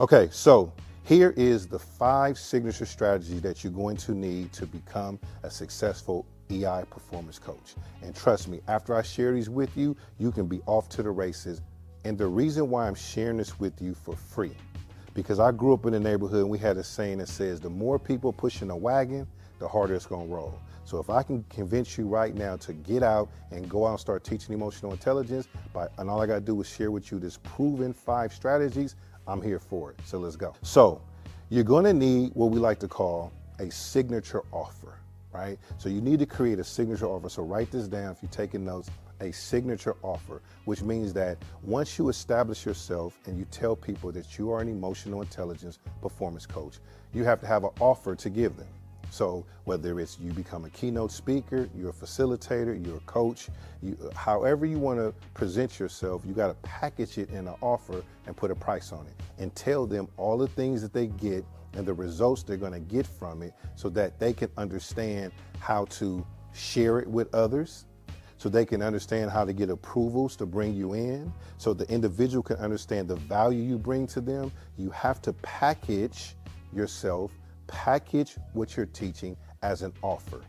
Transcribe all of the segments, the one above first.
Okay, so here is the 5 signature strategies that you're going to need to become a successful EI performance coach. And trust me, after I share these with you, you can be off to the races. And the reason why I'm sharing this with you for free, because I grew up in the neighborhood and we had a saying that says, the more people pushing a wagon, the harder it's gonna roll. So if I can convince you right now to get out and go out and start teaching emotional intelligence, and all I gotta do is share with you this proven 5 strategies, I'm here for it. So let's go. So you're gonna need what we like to call a signature offer, right? So you need to create a signature offer. So write this down if you're taking notes, a signature offer, which means that once you establish yourself and you tell people that you are an emotional intelligence performance coach, you have to have an offer to give them. So whether it's you become a keynote speaker, you're a facilitator, you're a coach, however you want to present yourself, you got to package it in an offer and put a price on it and tell them all the things that they get and the results they're going to get from it so that they can understand how to share it with others, so they can understand how to get approvals to bring you in, so the individual can understand the value you bring to them. You have to package yourself, package what you're teaching as an offer.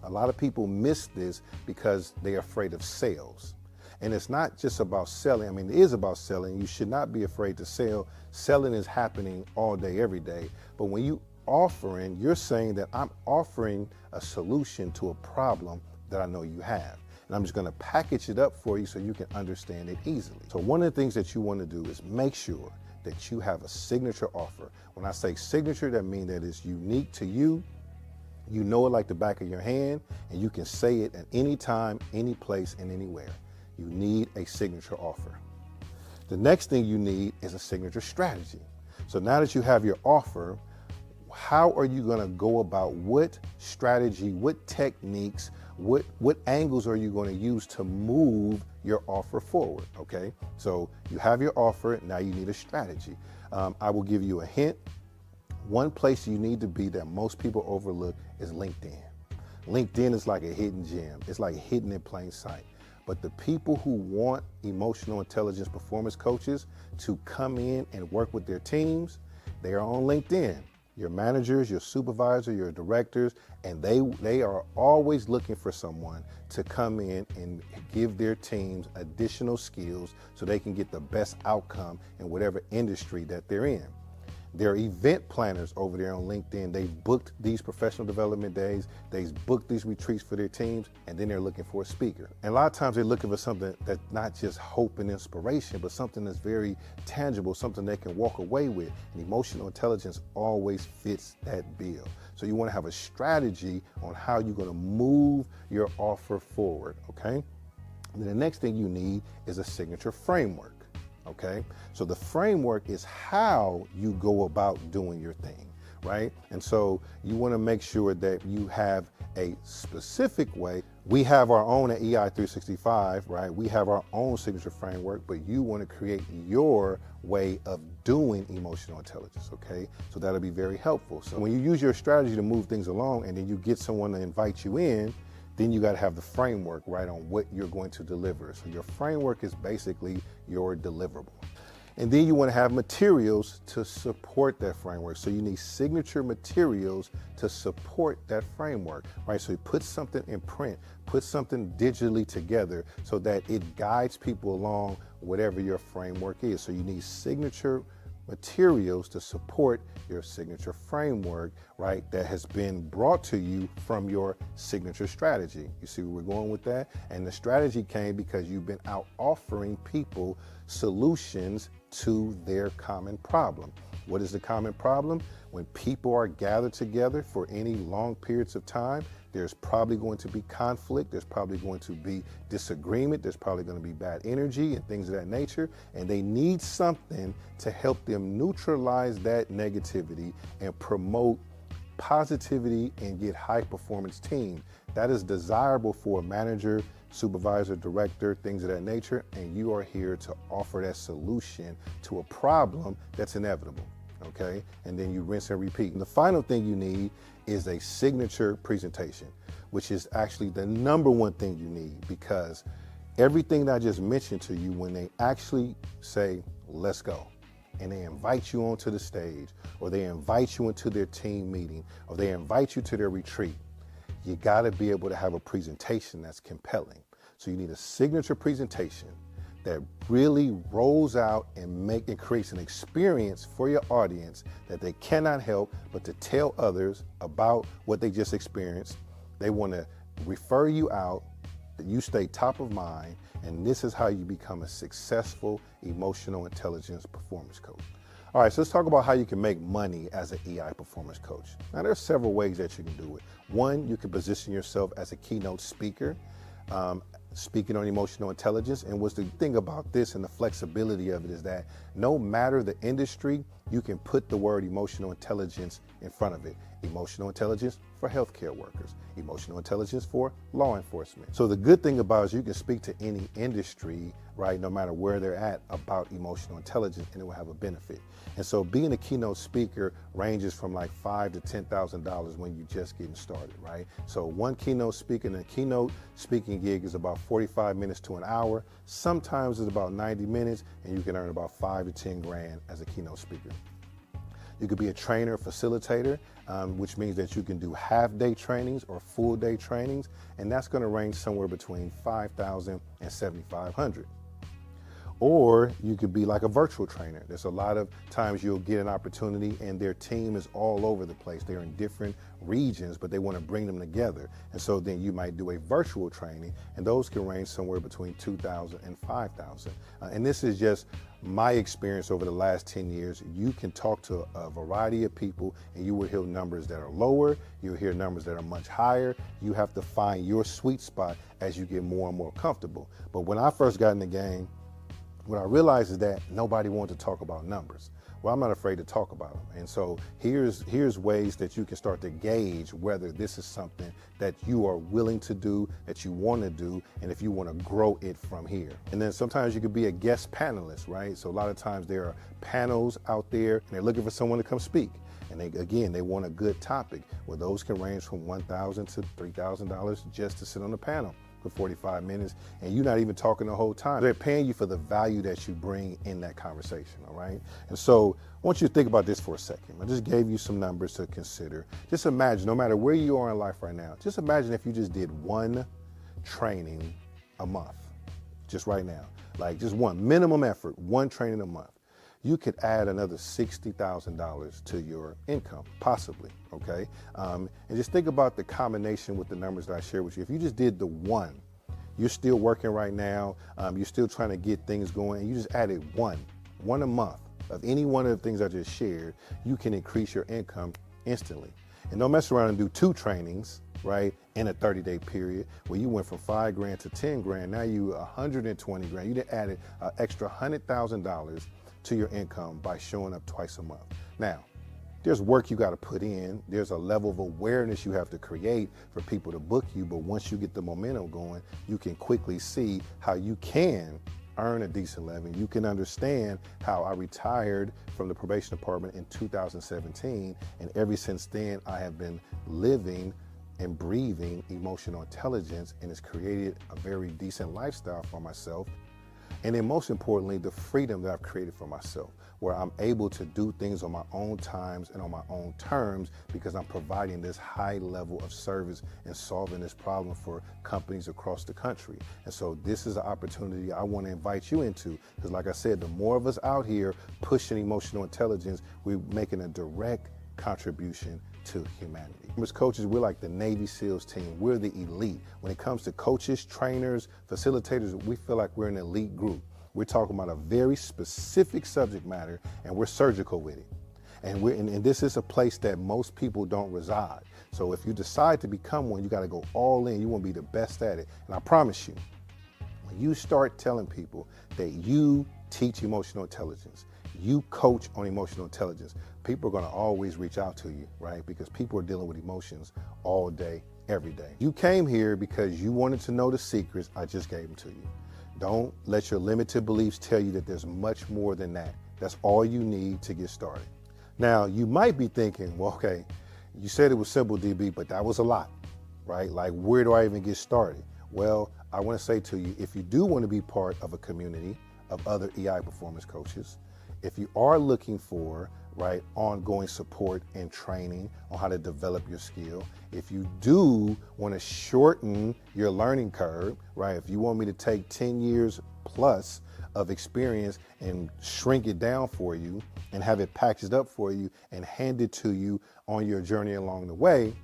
A lot of people miss this because they're afraid of sales. And it's not just about selling. I mean, it is about selling. You should not be afraid to sell. Selling is happening all day, every day. But when you offering, you're saying that I'm offering a solution to a problem that I know you have. And I'm just gonna package it up for you so you can understand it easily. So one of the things that you wanna do is make sure that you have a signature offer. When I say signature, that means that it's unique to you. You know it like the back of your hand, and you can say it at any time, any place, and anywhere. You need a signature offer. The next thing you need is a signature strategy. So now that you have your offer, how are you gonna go about what strategy, what techniques, what angles are you gonna use to move your offer forward, okay? So you have your offer, now you need a strategy. I will give you a hint. One place you need to be that most people overlook is LinkedIn. LinkedIn is like a hidden gem. It's like hidden in plain sight. But the people who want emotional intelligence performance coaches to come in and work with their teams, they are on LinkedIn. Your managers, your supervisor, your directors, and they are always looking for someone to come in and give their teams additional skills so they can get the best outcome in whatever industry that they're in. There are event planners over there on LinkedIn. They've booked these professional development days, they've booked these retreats for their teams, and then they're looking for a speaker. And a lot of times they're looking for something that's not just hope and inspiration, but something that's very tangible, something they can walk away with. And emotional intelligence always fits that bill. So you want to have a strategy on how you're going to move your offer forward, okay? And then the next thing you need is a signature framework. Okay, so the framework is how you go about doing your thing, right? And so you want to make sure that you have a specific way. We have our own at EI 365, right? We have our own signature framework, but you want to create your way of doing emotional intelligence, okay? So that'll be very helpful. So when you use your strategy to move things along and then you get someone to invite you in, then you got to have the framework right on what you're going to deliver. So your framework is basically your deliverable. And then you want to have materials to support that framework. So you need signature materials to support that framework, right? So you put something in print, put something digitally together so that it guides people along whatever your framework is. So you need signature materials to support your signature framework, right, that has been brought to you from your signature strategy. You see where we're going with that? And the strategy came because you've been out offering people solutions to their common problem. What is the common problem? When people are gathered together for any long periods of time, there's probably going to be conflict, there's probably going to be disagreement, there's probably going to be bad energy and things of that nature, and they need something to help them neutralize that negativity and promote positivity and get high performance team. That is desirable for a manager, supervisor, director, things of that nature, and you are here to offer that solution to a problem that's inevitable. Okay, and then you rinse and repeat. And the final thing you need is a signature presentation, which is actually the number one thing you need, because everything that I just mentioned to you, when they actually say, let's go, and they invite you onto the stage, or they invite you into their team meeting, or they invite you to their retreat, you got to be able to have a presentation that's compelling. So you need a signature presentation that really rolls out and creates an experience for your audience that they cannot help but to tell others about what they just experienced. They want to refer you out, that you stay top of mind, and this is how you become a successful emotional intelligence performance coach. All right, so let's talk about how you can make money as an EI performance coach. Now, there are several ways that you can do it. One, you can position yourself as a keynote speaker, speaking on emotional intelligence. And what's the thing about this and the flexibility of it is that no matter the industry, you can put the word emotional intelligence in front of it. Emotional intelligence for healthcare workers, emotional intelligence for law enforcement. So the good thing about it is you can speak to any industry, right, no matter where they're at, about emotional intelligence, and it will have a benefit. And so being a keynote speaker ranges from like $5,000 to $10,000 when you're just getting started, right? So one keynote speaker and a keynote speaking gig is about 45 minutes to an hour. Sometimes it's about 90 minutes, and you can earn about 5 to 10 grand as a keynote speaker. You could be a trainer, facilitator, which means that you can do half-day trainings or full-day trainings, and that's going to range somewhere between $5,000 and $7,500. Or you could be like a virtual trainer. There's a lot of times you'll get an opportunity and their team is all over the place. They're in different regions, but they want to bring them together. And so then you might do a virtual training, and those can range somewhere between $2,000 and $5,000. And this is just my experience over the last 10 years. You can talk to a variety of people and you will hear numbers that are lower, you'll hear numbers that are much higher. You have to find your sweet spot as you get more and more comfortable. But when I first got in the game, what I realized is that nobody wanted to talk about numbers. Well, I'm not afraid to talk about them. And so here's ways that you can start to gauge whether this is something that you are willing to do, that you want to do, and if you want to grow it from here. And then sometimes you could be a guest panelist, right? So a lot of times there are panels out there and they're looking for someone to come speak. And they want a good topic. Well, those can range from $1,000 to $3,000 just to sit on the panel for 45 minutes, and you're not even talking the whole time. They're paying you for the value that you bring in that conversation, all right? And so I want you to think about this for a second. I just gave you some numbers to consider. Just imagine, no matter where you are in life right now, just imagine if you just did one training a month, just right now. Like just one, minimum effort, one training a month. You could add another $60,000 to your income, possibly, okay? And just think about the combination with the numbers that I shared with you. If you just did the one, you're still working right now, you're still trying to get things going, and you just added one a month of any one of the things I just shared, you can increase your income instantly. And don't mess around and do 2 trainings, right, in a 30-day period where you went from 5 grand to 10 grand, now you 120 grand. You done added an extra $100,000 to your income by showing up twice a month. Now, there's work you got to put in. There's a level of awareness you have to create for people to book you. But once you get the momentum going, you can quickly see how you can earn a decent living. You can understand how I retired from the probation department in 2017. And ever since then, I have been living and breathing emotional intelligence, and it's created a very decent lifestyle for myself. And then most importantly, the freedom that I've created for myself, where I'm able to do things on my own times and on my own terms because I'm providing this high level of service and solving this problem for companies across the country. And so this is an opportunity I want to invite you into, because like I said, the more of us out here pushing emotional intelligence, we're making a direct contribution to humanity. As coaches, we're like the Navy SEALs team. We're the elite. When it comes to coaches, trainers, facilitators, we feel like we're an elite group. We're talking about a very specific subject matter, and we're surgical with it. And this is a place that most people don't reside. So if you decide to become one, you got to go all in. You want to be the best at it. And I promise you, when you start telling people that you teach emotional intelligence, you coach on emotional intelligence, people are going to always reach out to you, right? Because people are dealing with emotions all day, every day. You came here because you wanted to know the secrets. I just gave them to you. Don't let your limited beliefs tell you that there's much more than that. That's all you need to get started. Now, you might be thinking, well, okay, you said it was simple, DB, but that was a lot, right? Like, where do I even get started? Well, I want to say to you, if you do want to be part of a community of other EI performance coaches, If you are looking for, right, ongoing support and training on how to develop your skill, if you do want to shorten your learning curve, right, if you want me to take 10 years plus of experience and shrink it down for you and have it packaged up for you and hand it to you on your journey along the way,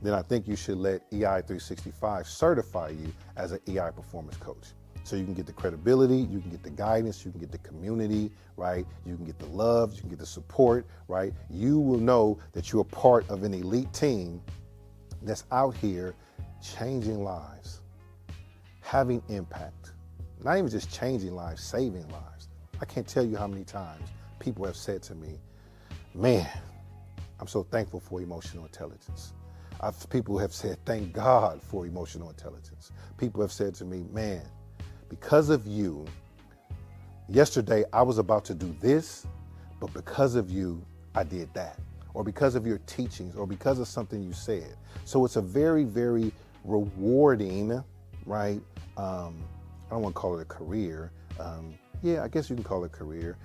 then I think you should let EI365 certify you as an EI performance coach. So you can get the credibility, you can get the guidance, you can get the community, right? You can get the love, you can get the support, right? You will know that you're part of an elite team that's out here changing lives, having impact. Not even just changing lives, saving lives. I can't tell you how many times people have said to me, man, I'm so thankful for emotional intelligence. People have said, thank God for emotional intelligence. People have said to me, man, because of you, yesterday I was about to do this, but because of you, I did that. Or because of your teachings, or because of something you said. So it's a very, very rewarding, right? I don't want to call it a career. Yeah, I guess you can call it a career.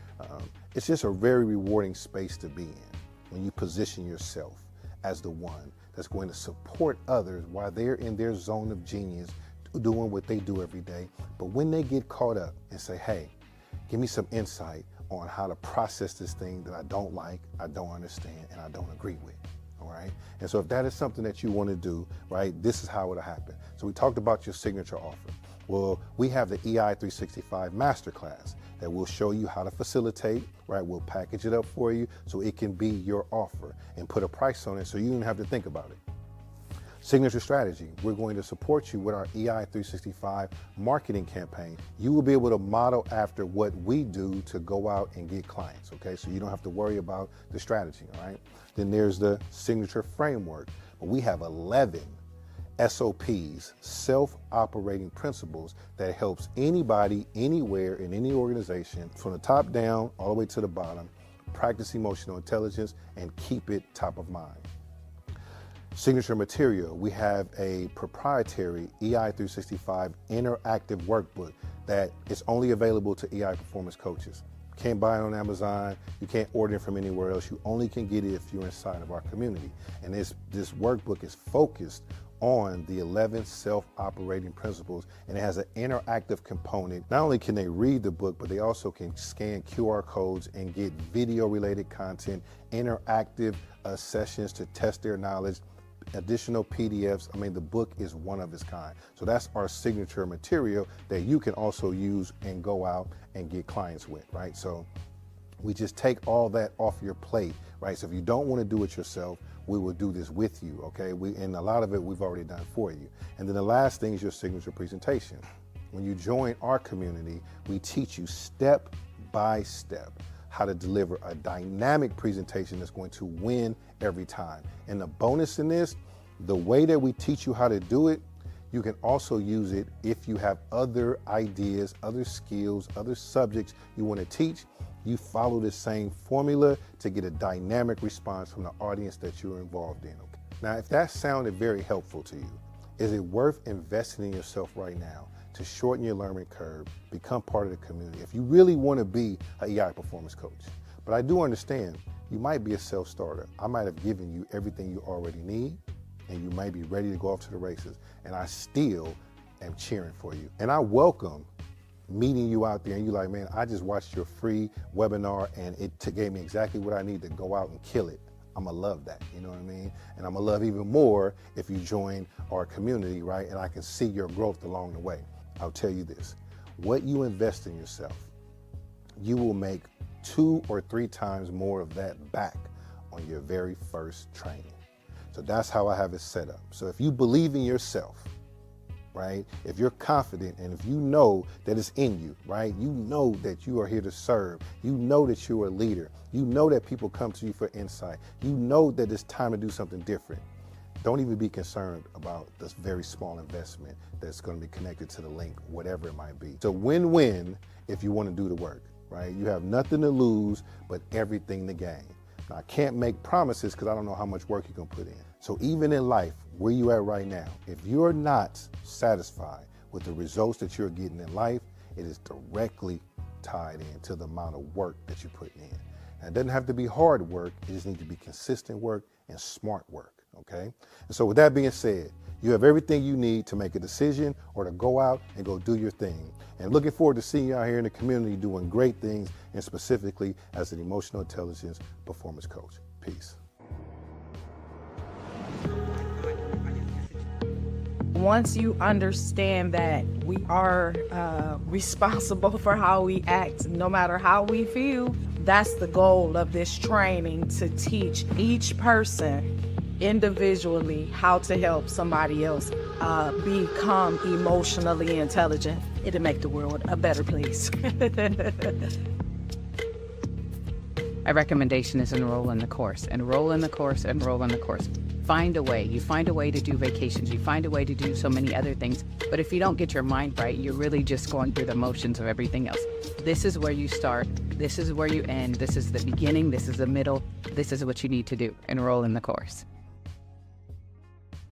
It's just a very rewarding space to be in when you position yourself as the one that's going to support others while they're in their zone of genius, doing what they do every day. But when they get caught up and say, hey, give me some insight on how to process this thing that I don't like, I don't understand, and I don't agree with, all right? And so if that is something that you want to do, right, this is how it'll happen. So we talked about your signature offer. Well, we have the EI365 Masterclass that will show you how to facilitate, right? We'll package it up for you so it can be your offer and put a price on it so you don't have to think about it. Signature strategy, we're going to support you with our EI365 marketing campaign. You will be able to model after what we do to go out and get clients, okay? So you don't have to worry about the strategy, all right? Then there's the signature framework. We have 11 SOPs, self-operating principles, that helps anybody, anywhere, in any organization, from the top down all the way to the bottom, practice emotional intelligence and keep it top of mind. Signature material, we have a proprietary EI365 interactive workbook that is only available to EI performance coaches. Can't buy it on Amazon, you can't order it from anywhere else, you only can get it if you're inside of our community. And this workbook is focused on the 11 self-operating principles, and it has an interactive component. Not only can they read the book, but they also can scan QR codes and get video-related content, interactive sessions to test their knowledge, additional PDFs. I mean, the book is one of its kind. So that's our signature material that you can also use and go out and get clients with, right? So we just take all that off your plate, right? So if you don't want to do it yourself, we will do this with you, okay? And a lot of it we've already done for you. And then the last thing is your signature presentation. When you join our community, we teach you step by step how to deliver a dynamic presentation that's going to win every time. And the bonus in this, the way that we teach you how to do it, you can also use it if you have other ideas, other skills, other subjects you want to teach. You follow the same formula to get a dynamic response from the audience that you're involved in. Okay? Now, if that sounded very helpful to you, is it worth investing in yourself right now to shorten your learning curve, become part of the community? If you really want to be an EI performance coach, but I do understand you might be a self-starter. I might have given you everything you already need, and you might be ready to go off to the races, and I still am cheering for you. And I welcome meeting you out there and you're like, man, I just watched your free webinar and it gave me exactly what I need to go out and kill it. I'm gonna love that, you know what I mean? And I'm gonna love even more if you join our community, right? And I can see your growth along the way. I'll tell you this, what you invest in yourself, you will make 2 or 3 times more of that back on your very first training. So that's how I have it set up. So if you believe in yourself, right? If you're confident and if you know that it's in you, right? You know that you are here to serve. You know that you're a leader. You know that people come to you for insight. You know that it's time to do something different. Don't even be concerned about this very small investment that's going to be connected to the link, whatever it might be. So win-win if you want to do the work, right? You have nothing to lose, but everything to gain. Now, I can't make promises because I don't know how much work you're going to put in. So even in life, where you at right now, if you're not satisfied with the results that you're getting in life, it is directly tied into the amount of work that you're putting in. And it doesn't have to be hard work, it just needs to be consistent work and smart work, okay? And so with that being said, you have everything you need to make a decision or to go out and go do your thing. And looking forward to seeing you out here in the community doing great things, and specifically as an emotional intelligence performance coach. Peace. Once you understand that we are responsible for how we act, no matter how we feel, that's the goal of this training, to teach each person individually how to help somebody else become emotionally intelligent. It'll make the world a better place. My recommendation is enroll in the course. Enroll in the course, enroll in the course. Find a way. You find a way to do vacations. You find a way to do so many other things. But if you don't get your mind right, you're really just going through the motions of everything else. This is where you start. This is where you end. This is the beginning. This is the middle. This is what you need to do. Enroll in the course.